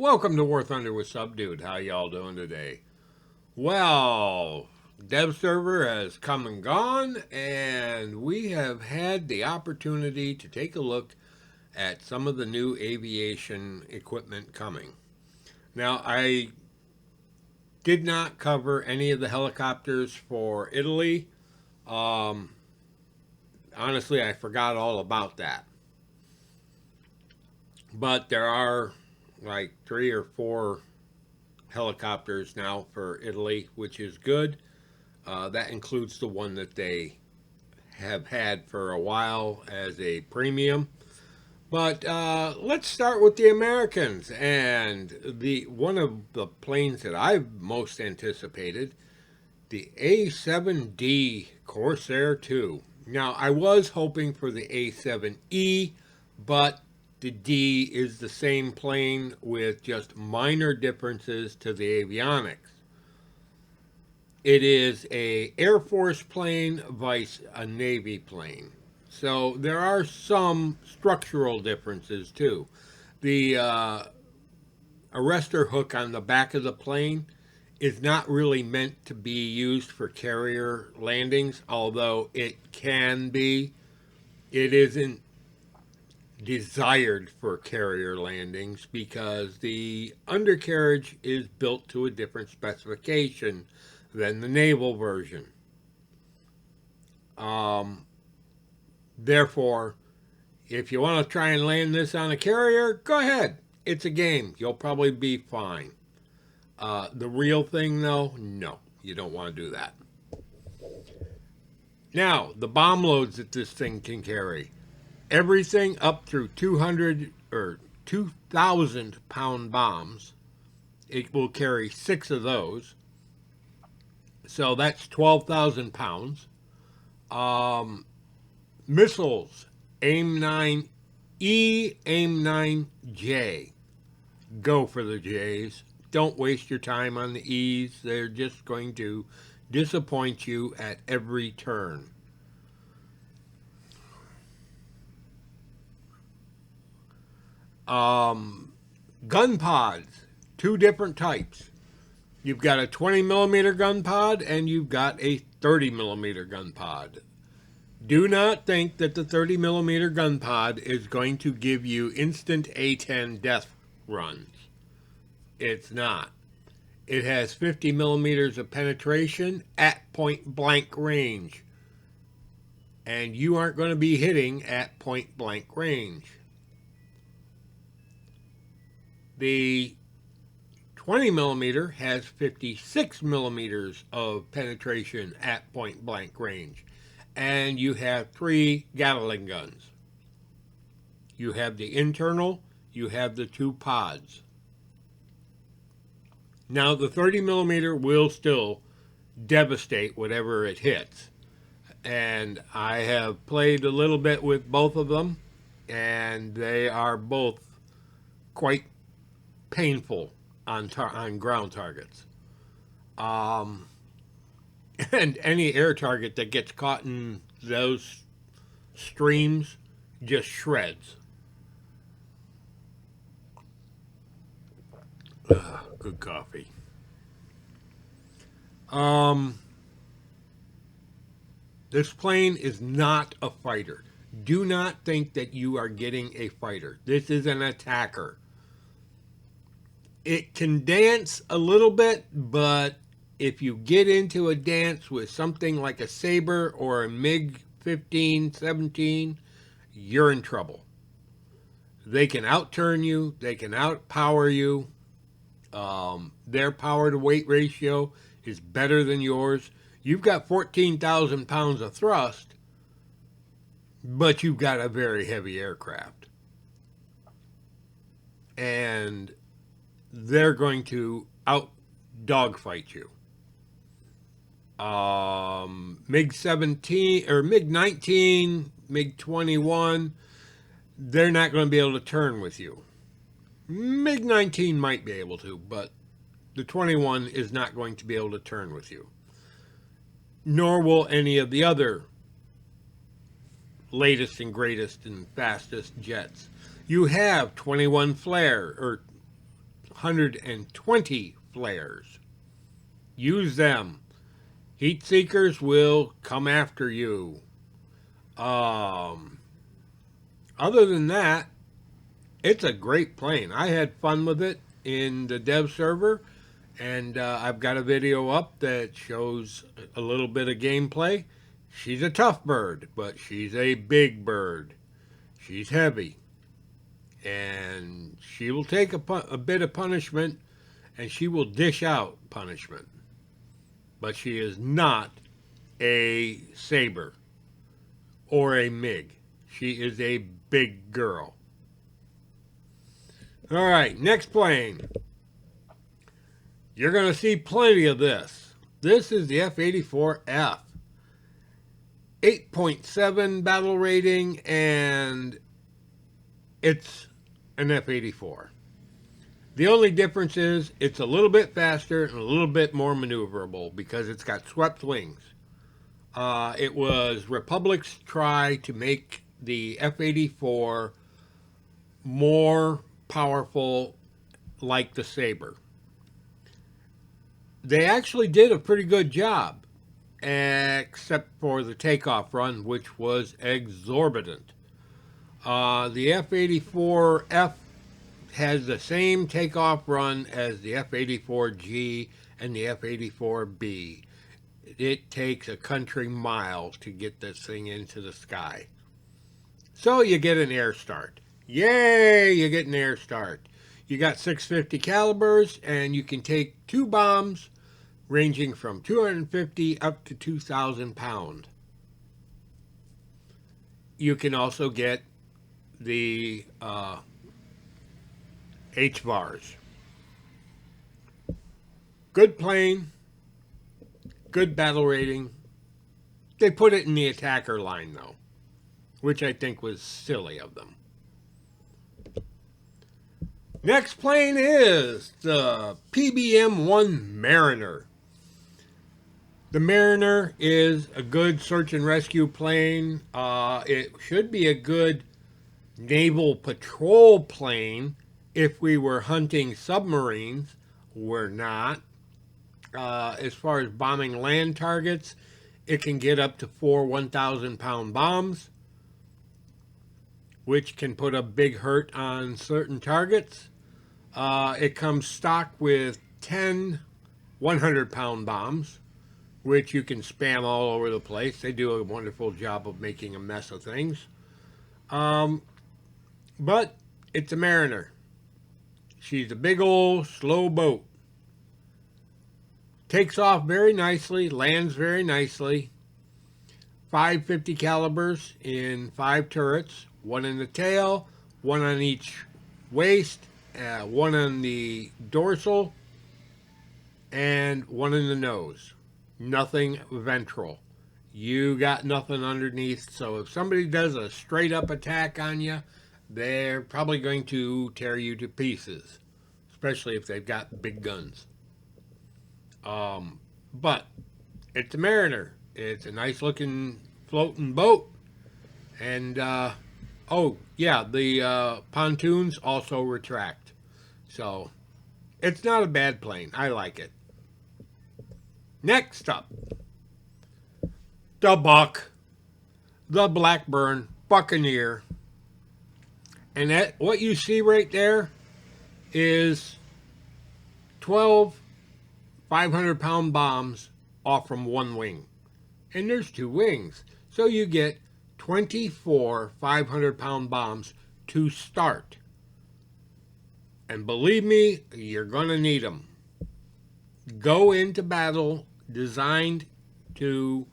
Welcome to War Thunder with Subdude. How y'all doing today? Well, dev server has come and gone, and we have had the opportunity to take a look at some of the new aviation equipment coming. Now, I did not cover any of the helicopters for Italy. Honestly, I forgot all about that. But there are like 3 or 4 helicopters now for Italy, which is good. That includes the one that they have had for a while as a premium. But let's start with the Americans, and the one of the planes that I've most anticipated, the A7D Corsair 2. Now, I was hoping for the A7E, but the D is the same plane with just minor differences to the avionics. It is a Air Force plane vice a Navy plane. So there are some structural differences too. The arrestor hook on the back of the plane is not really meant to be used for carrier landings, although it can be. It isn't desired for carrier landings because the undercarriage is built to a different specification than the naval version. Therefore, if you want to try and land this on a carrier, go ahead. It's a game. You'll probably be fine. The real thing, though, no, you don't want to do that. Now, the bomb loads that this thing can carry. Everything up through 200 or 2,000 pound bombs. It will carry 6 of those. So that's 12,000 pounds. Missiles, AIM-9E, AIM-9J. Go for the J's. Don't waste your time on the E's. They're just going to disappoint you at every turn. Gun pods, 2 different types. You've got a 20 millimeter gun pod and you've got a 30 millimeter gun pod. Do not think that the 30 millimeter gun pod is going to give you instant A-10 death runs. It's not. It has 50 millimeters of penetration at point blank range. And you aren't going to be hitting at point blank range. The 20 millimeter has 56 millimeters of penetration at point blank range. And you have 3 Gatling guns. You have the internal, you have the 2 pods. Now the 30 millimeter will still devastate whatever it hits. And I have played a little bit with both of them, and they are both quite painful on ground targets. And any air target that gets caught in those streams just shreds. Good coffee. This plane is not a fighter. Do not think that you are getting a fighter. This is an attacker. It can dance a little bit, but if you get into a dance with something like a Sabre or a MiG-15, 17, you're in trouble. They can outturn you. They can outpower you. Their power to weight ratio is better than yours. You've got 14,000 pounds of thrust, but you've got a very heavy aircraft. And they're going to out dogfight you. MiG-17 or MiG-19, MiG-21, they're not going to be able to turn with you. MiG-19 might be able to, but the 21 is not going to be able to turn with you. Nor will any of the other latest and greatest and fastest jets. You have 21 flare, or 620 flares. Use them. Heat seekers will come after you. Other than that, it's a great plane. I had fun with it in the dev server, and I've got a video up that shows a little bit of gameplay. She's a tough bird, but she's a big bird. She's heavy, and she will take a bit of punishment, and she will dish out punishment. But she is not a saber or a MiG. She is a big girl. All right, next plane. You're going to see plenty of this. This is the F-84F. 8.7 battle rating, and it's an F-84. The only difference is it's a little bit faster and a little bit more maneuverable because it's got swept wings. It was Republic's try to make the F-84 more powerful like the Sabre. They actually did a pretty good job, except for the takeoff run, which was exorbitant. The F-84F has the same takeoff run as the F-84G and the F-84B. It takes a country mile to get this thing into the sky. So you get an air start. Yay, you get an air start. You got 650 calibers, and you can take 2 bombs ranging from 250 up to 2,000 pounds. You can also get the HVARs. Good plane, good battle rating. They put it in the attacker line, though, which I think was silly of them. Next plane is the PBM1 Mariner. The Mariner is a good search and rescue plane. It should be a good naval patrol plane if we were hunting submarines. We're not. As far as bombing land targets, it can get up to 4 1,000-pound bombs, which can put a big hurt on certain targets. It comes stock with 10 100-pound bombs, which you can spam all over the place. They do a wonderful job of making a mess of things. But it's a Mariner. She's a big old slow boat. Takes off very nicely, lands very nicely. 550 calibers in 5 turrets, 1 in the tail, 1 on each waist, 1 on the dorsal, and 1 in the nose. Nothing ventral. You got nothing underneath, so if somebody does a straight up attack on you, they're probably going to tear you to pieces, especially if they've got big guns. But it's a Mariner. It's a nice looking floating boat. And, oh yeah, the pontoons also retract. So it's not a bad plane. I like it. Next up, the the Blackburn Buccaneer. And that, what you see right there is 12 500-pound bombs off from 1 wing. And there's 2 wings. So you get 24 500-pound bombs to start. And believe me, you're going to need them. Go into battle designed to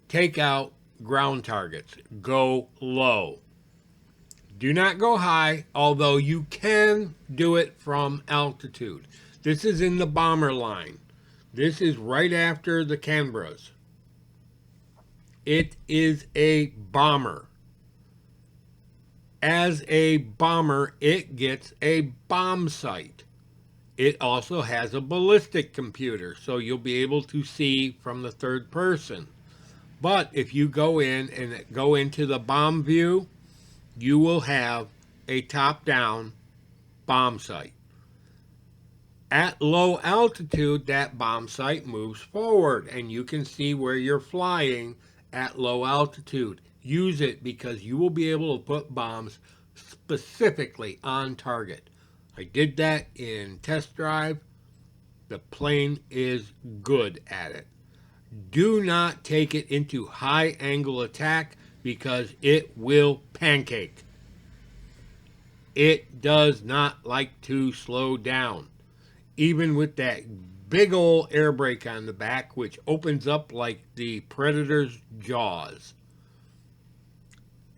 take out ground targets. Go low. Do not go high, although you can do it from altitude. This is in the bomber line. This is right after the Canberras. It is a bomber. As a bomber, it gets a bomb sight. It also has a ballistic computer, so you'll be able to see from the third person. But if you go in and go into the bomb view, you will have a top-down bomb sight. At low altitude, that bomb sight moves forward, and you can see where you're flying at low altitude. Use it because you will be able to put bombs specifically on target. I did that in test drive. The plane is good at it. Do not take it into high angle attack because it will pancake. It does not like to slow down. Even with that big old air brake on the back, which opens up like the Predator's jaws.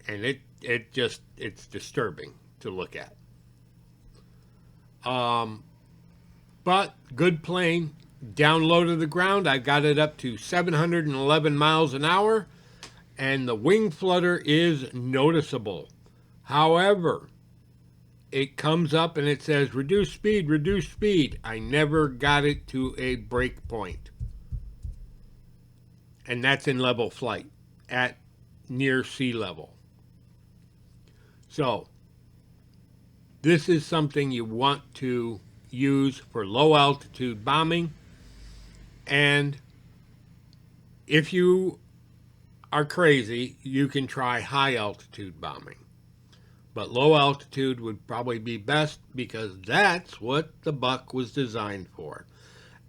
And it's disturbing to look at. But good plane. Down low to the ground, I got it up to 711 miles an hour, and the wing flutter is noticeable. However, it comes up and it says reduce speed, reduce speed. I never got it to a break point. And that's in level flight at near sea level. So, this is something you want to use for low altitude bombing. And if you are crazy, you can try high altitude bombing. But low altitude would probably be best because that's what the Buck was designed for.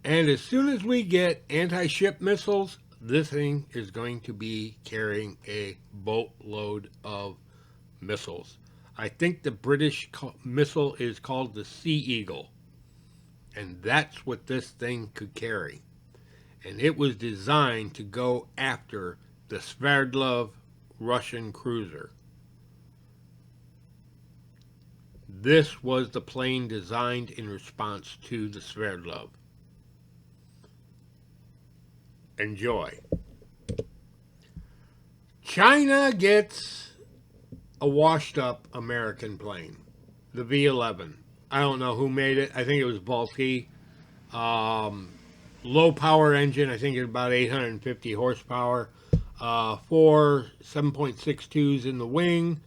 And as soon as we get anti-ship missiles, this thing is going to be carrying a boatload of missiles. I think the British missile is called the Sea Eagle. And that's what this thing could carry. And it was designed to go after the Sverdlov Russian cruiser. This was the plane designed in response to the Sverdlov. Enjoy. China gets a washed up American plane, the V-11. I don't know who made it. I think it was Balti. Low power engine. I think it's about 850 horsepower. 4 7.62s in the wing.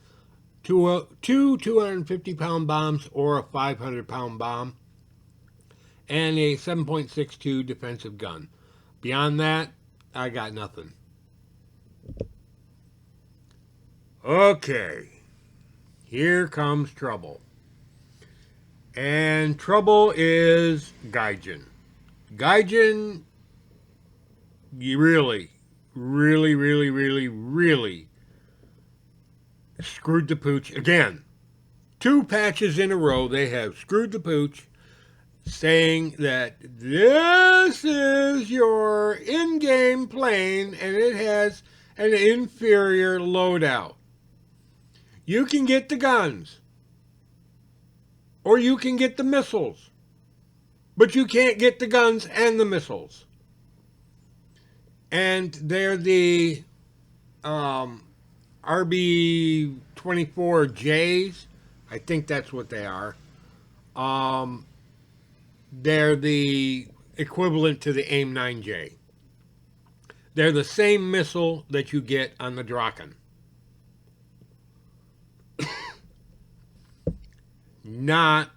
Two 250-pound bombs or a 500-pound bomb. And a 7.62 defensive gun. Beyond that, I got nothing. Okay. Here comes trouble. And trouble is Gaijin. Gaijin, you really screwed the pooch. Again, 2 patches in a row, they have screwed the pooch, saying that this is your in-game plane and it has an inferior loadout. You can get the guns, or you can get the missiles, but you can't get the guns and the missiles. And they're the RB-24Js. I think that's what they are. They're the equivalent to the AIM-9J. They're the same missile that you get on the Draken. Not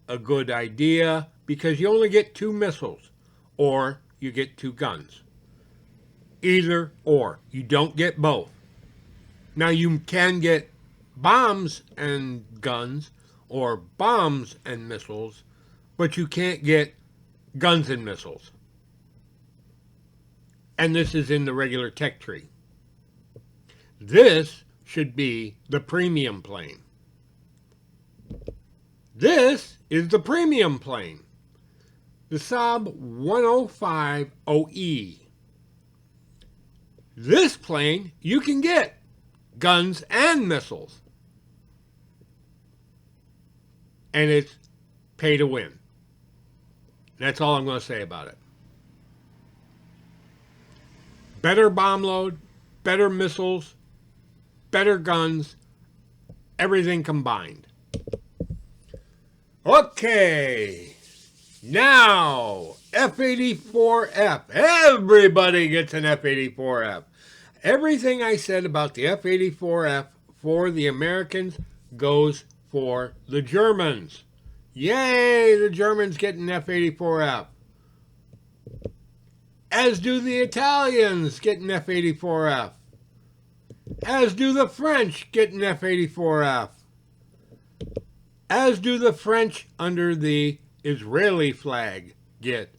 a good idea because you only get 2 missiles or you get 2 guns. Either or. You don't get both. Now you can get bombs and guns or bombs and missiles, but you can't get guns and missiles. And this is in the regular tech tree. This should be the premium plane. This is the premium plane, the Saab 105OE. This plane, you can get guns and missiles. And it's pay to win. That's all I'm going to say about it. Better bomb load, better missiles, better guns, everything combined. Okay, now F-84F. Everybody gets an F-84F. Everything I said about the F-84F for the Americans goes for the Germans. Yay, the Germans get an F-84F. As do the Italians get an F-84F. As do the French get an F-84F. As do the French under the Israeli flag get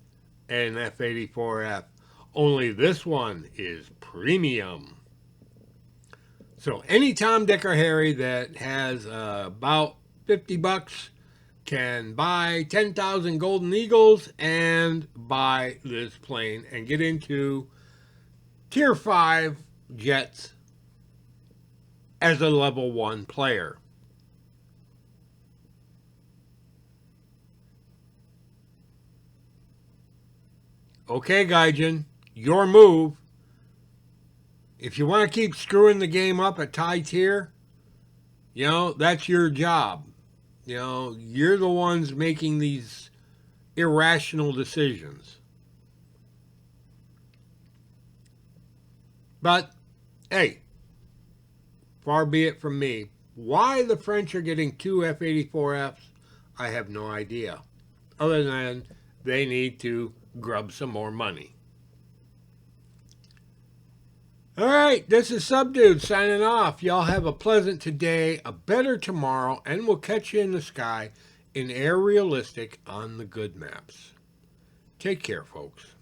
an F-84F. Only this one is premium. So any Tom, Dick, or Harry that has about $50 can buy 10,000 Golden Eagles and buy this plane and get into Tier 5 jets as a level 1 player. Okay, Gaijin, your move. If you want to keep screwing the game up at tie tier, that's your job. You're the ones making these irrational decisions. But, hey, far be it from me. Why the French are getting 2 F-84Fs, I have no idea. Other than they need to grub some more money. All right, this is Subdude signing off. Y'all have a pleasant today, a better tomorrow, and we'll catch you in the sky in Air Realistic on the good maps. Take care, folks.